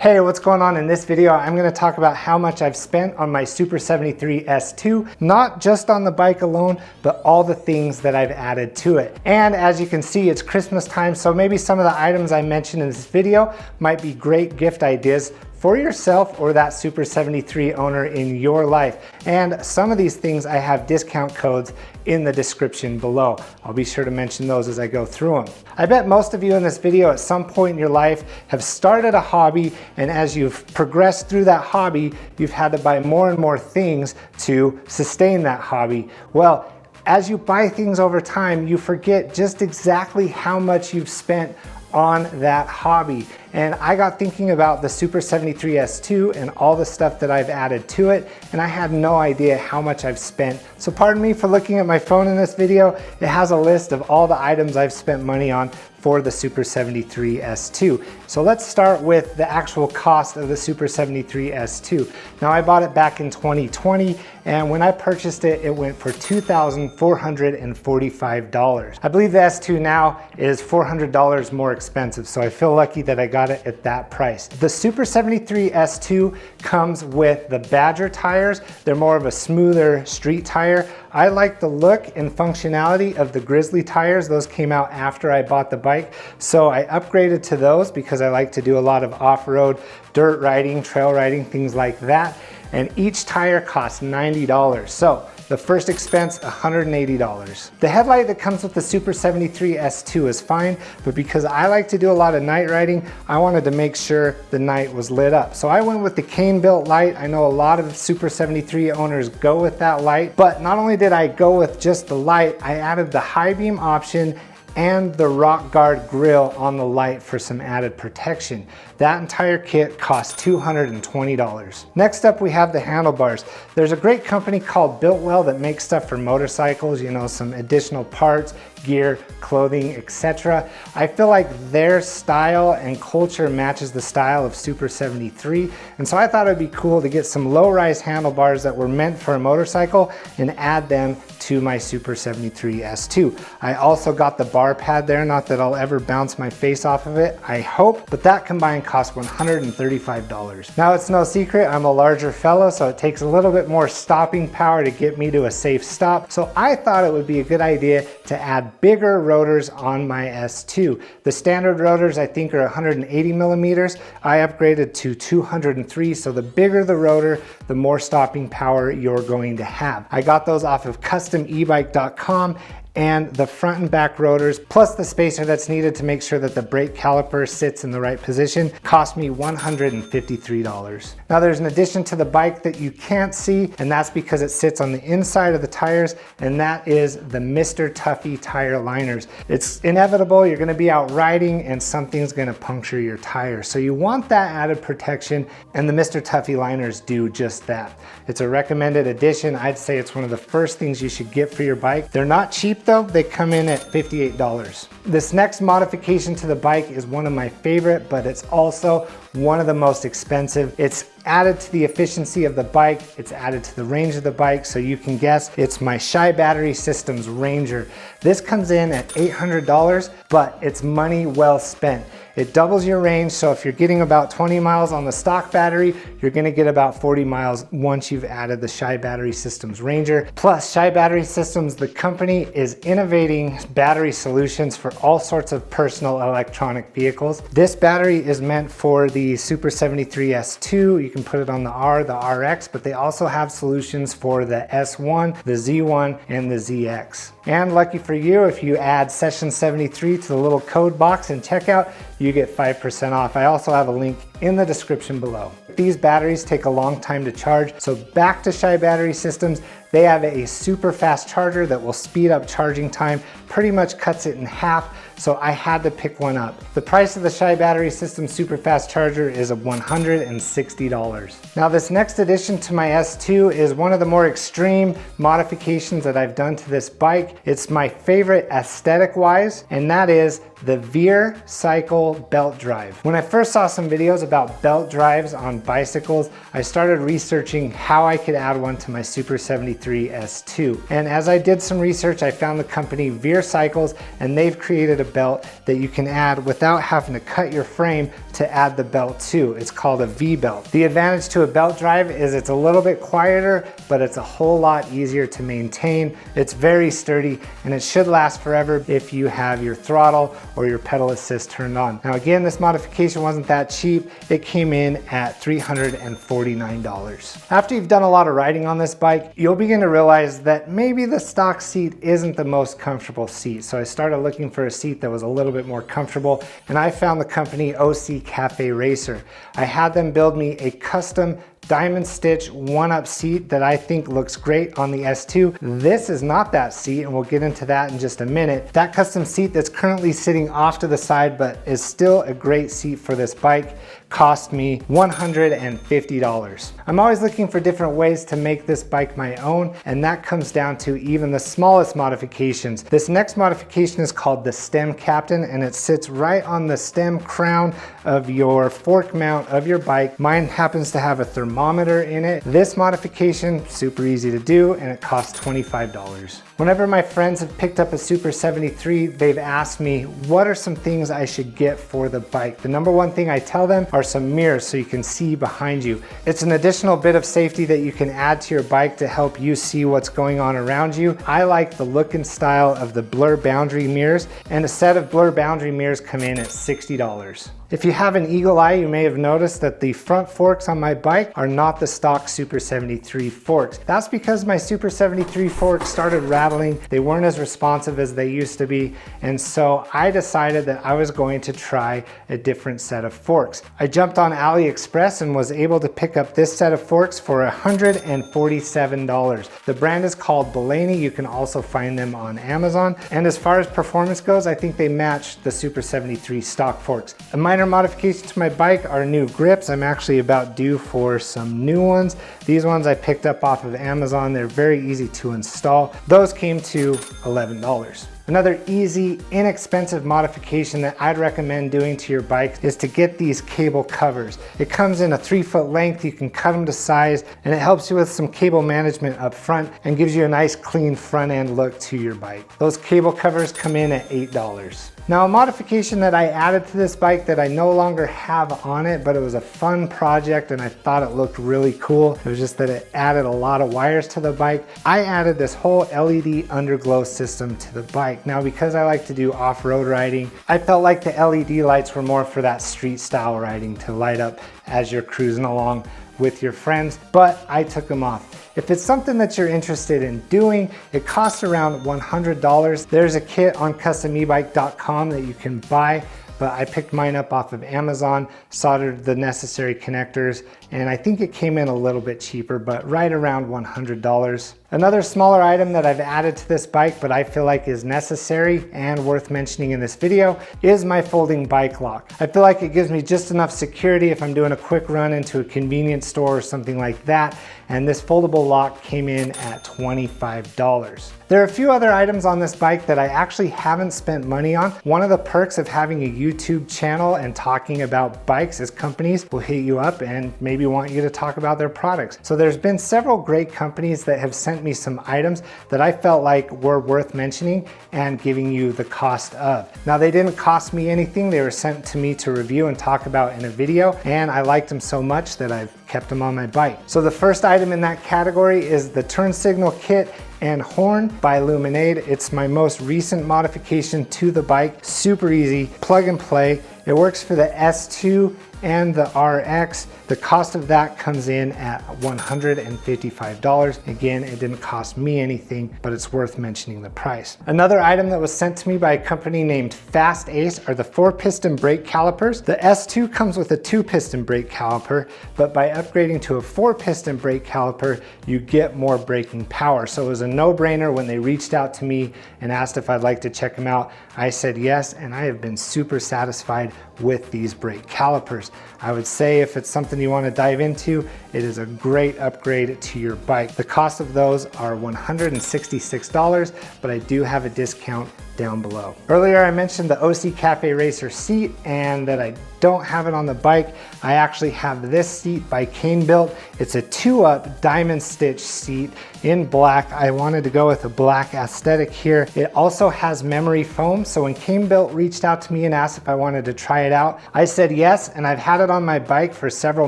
Hey, what's going on? In this video, I'm going to talk about how much I've spent on my Super73 S2, not just on the bike alone, but all the things that I've added to it. And as you can see, it's Christmas time, so maybe some of the items I mentioned in this video might be great gift ideas for yourself or that Super73 owner in your life. And some of these things I have discount codes in the description below. I'll be sure to mention those as I go through them. I bet most of you in this video at some point in your life have started a hobby, and as you've progressed through that hobby, you've had to buy more and more things to sustain that hobby. Well, as you buy things over time, you forget just exactly how much you've spent on that hobby. And I got thinking about the Super73 S2 and all the stuff that I've added to it, and I had no idea how much I've spent. So pardon me for looking at my phone in this video. It has a list of all the items I've spent money on for the Super73 S2. So let's start with the actual cost of the Super73 S2. Now I bought it back in 2020, and when I purchased it, it went for $2,445. I believe the S2 now is $400 more expensive, so I feel lucky that I got it at that price. The Super73 S2 comes with the Badger tires. They're more of a smoother street tire. I like the look and functionality of the Grizzly tires. Those came out after I bought the bike, so I upgraded to those because I like to do a lot of off-road, dirt riding, trail riding, things like that. And each tire costs $90. So the first expense, $180. The headlight that comes with the Super73 S2 is fine, but because I like to do a lot of night riding, I wanted to make sure the night was lit up. So I went with the cane-built light. I know a lot of Super73 owners go with that light, but not only did I go with just the light, I added the high beam option and the rock guard grill on the light for some added protection. That entire kit cost $220. Next up, we have the handlebars. There's a great company called Biltwell that makes stuff for motorcycles, you know, some additional parts, gear, clothing, etc. I feel like their style and culture matches the style of Super73, and so I thought it'd be cool to get some low-rise handlebars that were meant for a motorcycle and add them to my Super73 S2. I also got the bar pad there, not that I'll ever bounce my face off of it, I hope, but that combined cost $135. Now it's no secret, I'm a larger fellow, so it takes a little bit more stopping power to get me to a safe stop, so I thought it would be a good idea to add bigger rotors on my S2. The standard rotors I think are 180 millimeters. I upgraded to 203, so the bigger the rotor, the more stopping power you're going to have. I got those off of customebike.com, and the front and back rotors, plus the spacer that's needed to make sure that the brake caliper sits in the right position, cost me $153. Now there's an addition to the bike that you can't see, and that's because it sits on the inside of the tires, and that is the Mr. Tuffy tire liners. It's inevitable, you're gonna be out riding and something's gonna puncture your tire. So you want that added protection, and the Mr. Tuffy liners do just that. It's a recommended addition. I'd say it's one of the first things you should get for your bike. They're not cheap though, they come in at $58. This next modification to the bike is one of my favorite, but it's also one of the most expensive. It's added to the efficiency of the bike, it's added to the range of the bike, so you can guess it's my ChiBatterySystems Ranger. This comes in at $800, but it's money well spent. It doubles your range, so if you're getting about 20 miles on the stock battery, you're gonna get about 40 miles once you've added the ChiBatterySystems Ranger. Plus, ChiBatterySystems, the company, is innovating battery solutions for all sorts of personal electronic vehicles. This battery is meant for the Super73 S2. You can put it on the R, the RX, but they also have solutions for the S1, the Z1, and the ZX. And lucky for you, if you add SESSIONS73 to the little code box in checkout, you get 5% off. I also have a link in the description below. These batteries take a long time to charge, so back to ChiBatterySystems, they have a super fast charger that will speed up charging time, pretty much cuts it in half, so I had to pick one up. The price of the ChiBatterySystems super fast charger is $160. Now this next addition to my S2 is one of the more extreme modifications that I've done to this bike. It's my favorite aesthetic wise, and that is the Veer Cycle belt drive. When I first saw some videos about belt drives on bicycles, I started researching how I could add one to my Super73 73 S2. And as I did some research, I found the company Veer Cycles, and they've created a belt that you can add without having to cut your frame to add the belt to. It's called a V-belt. The advantage to a belt drive is it's a little bit quieter, but it's a whole lot easier to maintain. It's very sturdy, and it should last forever if you have your throttle or your pedal assist turned on. Now again, this modification wasn't that cheap. It came in at $349. After you've done a lot of riding on this bike, you'll begin to realize that maybe the stock seat isn't the most comfortable seat. So I started looking for a seat that was a little bit more comfortable, and I found the company OC Cafe Racer. I had them build me a custom diamond stitch one-up seat that I think looks great on the S2. This is not that seat, and we'll get into that in just a minute. That custom seat that's currently sitting off to the side but is still a great seat for this bike cost me $150. I'm always looking for different ways to make this bike my own, and that comes down to even the smallest modifications. This next modification is called the Stem Captain, and it sits right on the stem crown of your fork mount of your bike. Mine happens to have a thermometer in it. This modification, super easy to do, and it costs $25. Whenever my friends have picked up a Super 73, they've asked me, what are some things I should get for the bike? The number one thing I tell them are some mirrors so you can see behind you. It's an additional bit of safety that you can add to your bike to help you see what's going on around you. I like the look and style of the blur boundary mirrors, and a set of blur boundary mirrors come in at $60. If you have an eagle eye, you may have noticed that the front forks on my bike are not the stock Super 73 forks. That's because my Super 73 forks started rattling. They weren't as responsive as they used to be, and so I decided that I was going to try a different set of forks. I jumped on AliExpress and was able to pick up this set of forks for $147. The brand is called Bellini. You can also find them on Amazon, and as far as performance goes, I think they match the Super 73 stock forks. A minor modification to my bike are new grips. I'm actually about due for some new ones. These ones I picked up off of Amazon. They're very easy to install. Those came to $11. Another easy, inexpensive modification that I'd recommend doing to your bike is to get these cable covers. It comes in a 3-foot length, you can cut them to size, and it helps you with some cable management up front and gives you a nice clean front end look to your bike. Those cable covers come in at $8. Now, a modification that I added to this bike that I no longer have on it, but it was a fun project and I thought it looked really cool. It was just that it added a lot of wires to the bike. I added this whole LED underglow system to the bike. Now, because I like to do off-road riding, I felt like the LED lights were more for that street style riding to light up as you're cruising along with your friends, but I took them off. If it's something that you're interested in doing, it costs around $100. There's a kit on customebike.com that you can buy, but I picked mine up off of Amazon, soldered the necessary connectors, and I think it came in a little bit cheaper, but right around $100. Another smaller item that I've added to this bike, but I feel like is necessary and worth mentioning in this video, is my folding bike lock. I feel like it gives me just enough security if I'm doing a quick run into a convenience store or something like that, and this foldable lock came in at $25. There are a few other items on this bike that I actually haven't spent money on. One of the perks of having a YouTube channel and talking about bikes is companies will hit you up and maybe want you to talk about their products. So there's been several great companies that have sent me some items that I felt like were worth mentioning and giving you the cost of. Now, they didn't cost me anything. They were sent to me to review and talk about in a video, and I liked them so much that I've kept them on my bike. So the first item in that category is the turn signal kit and horn by Luminade. It's my most recent modification to the bike. Super easy, plug and play. It works for the S2 and the RX. The cost of that comes in at $155. Again, it didn't cost me anything, but it's worth mentioning the price. Another item that was sent to me by a company named Fastace are the 4-piston brake calipers. The S2 comes with a 2-piston brake caliper, but by upgrading to a 4-piston brake caliper, you get more braking power. So it was a no-brainer when they reached out to me and asked if I'd like to check them out. I said yes, and I have been super satisfied with these brake calipers. I would say if it's something you want to dive into, it is a great upgrade to your bike. The cost of those are $166, but I do have a discount down below. Earlier I mentioned the OC Cafe Racer seat and that I don't have it on the bike. I actually have this seat by Cane Built. It's a 2-up diamond stitch seat in black. I wanted to go with a black aesthetic here. It also has memory foam, so when Cane Built reached out to me and asked if I wanted to try it out, I said yes, and I've had it on my bike for several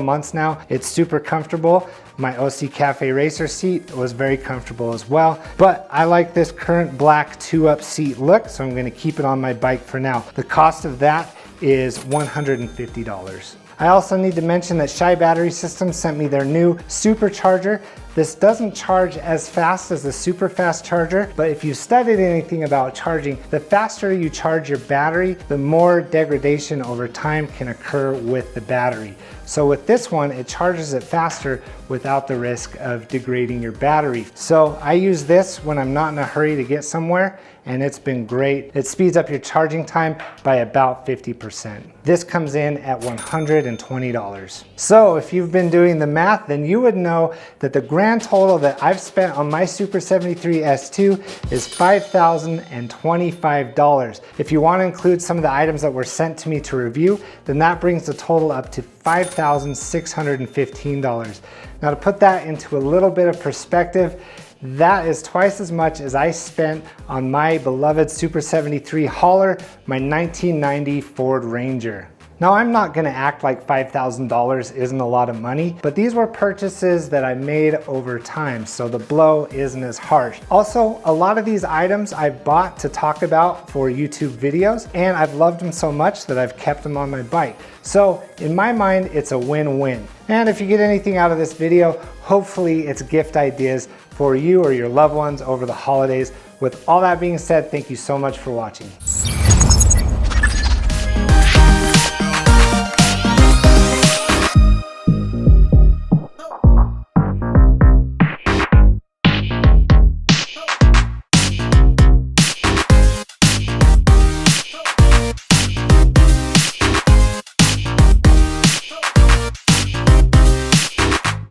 months now. It's super comfortable. My OC Cafe Racer seat was very comfortable as well, but I like this current black 2-up seat look, so I'm gonna keep it on my bike for now. The cost of that is $150. I also need to mention that ChiBatterySystems sent me their new supercharger. This doesn't charge as fast as the super fast charger, but if you studied anything about charging, the faster you charge your battery, the more degradation over time can occur with the battery. So with this one, it charges it faster without the risk of degrading your battery. So I use this when I'm not in a hurry to get somewhere, and it's been great. It speeds up your charging time by about 50%. This comes in at $120. So if you've been doing the math, then you would know that the grand total that I've spent on my Super73 S2 is $5,025. If you want to include some of the items that were sent to me to review, then that brings the total up to $5,615. Now to put that into a little bit of perspective, that is twice as much as I spent on my beloved Super73 hauler, my 1990 Ford Ranger. Now I'm not gonna act like $5,000 isn't a lot of money, but these were purchases that I made over time, so the blow isn't as harsh. Also, a lot of these items I've bought to talk about for YouTube videos, and I've loved them so much that I've kept them on my bike. So in my mind, it's a win-win. And if you get anything out of this video, hopefully it's gift ideas for you or your loved ones over the holidays. With all that being said, thank you so much for watching.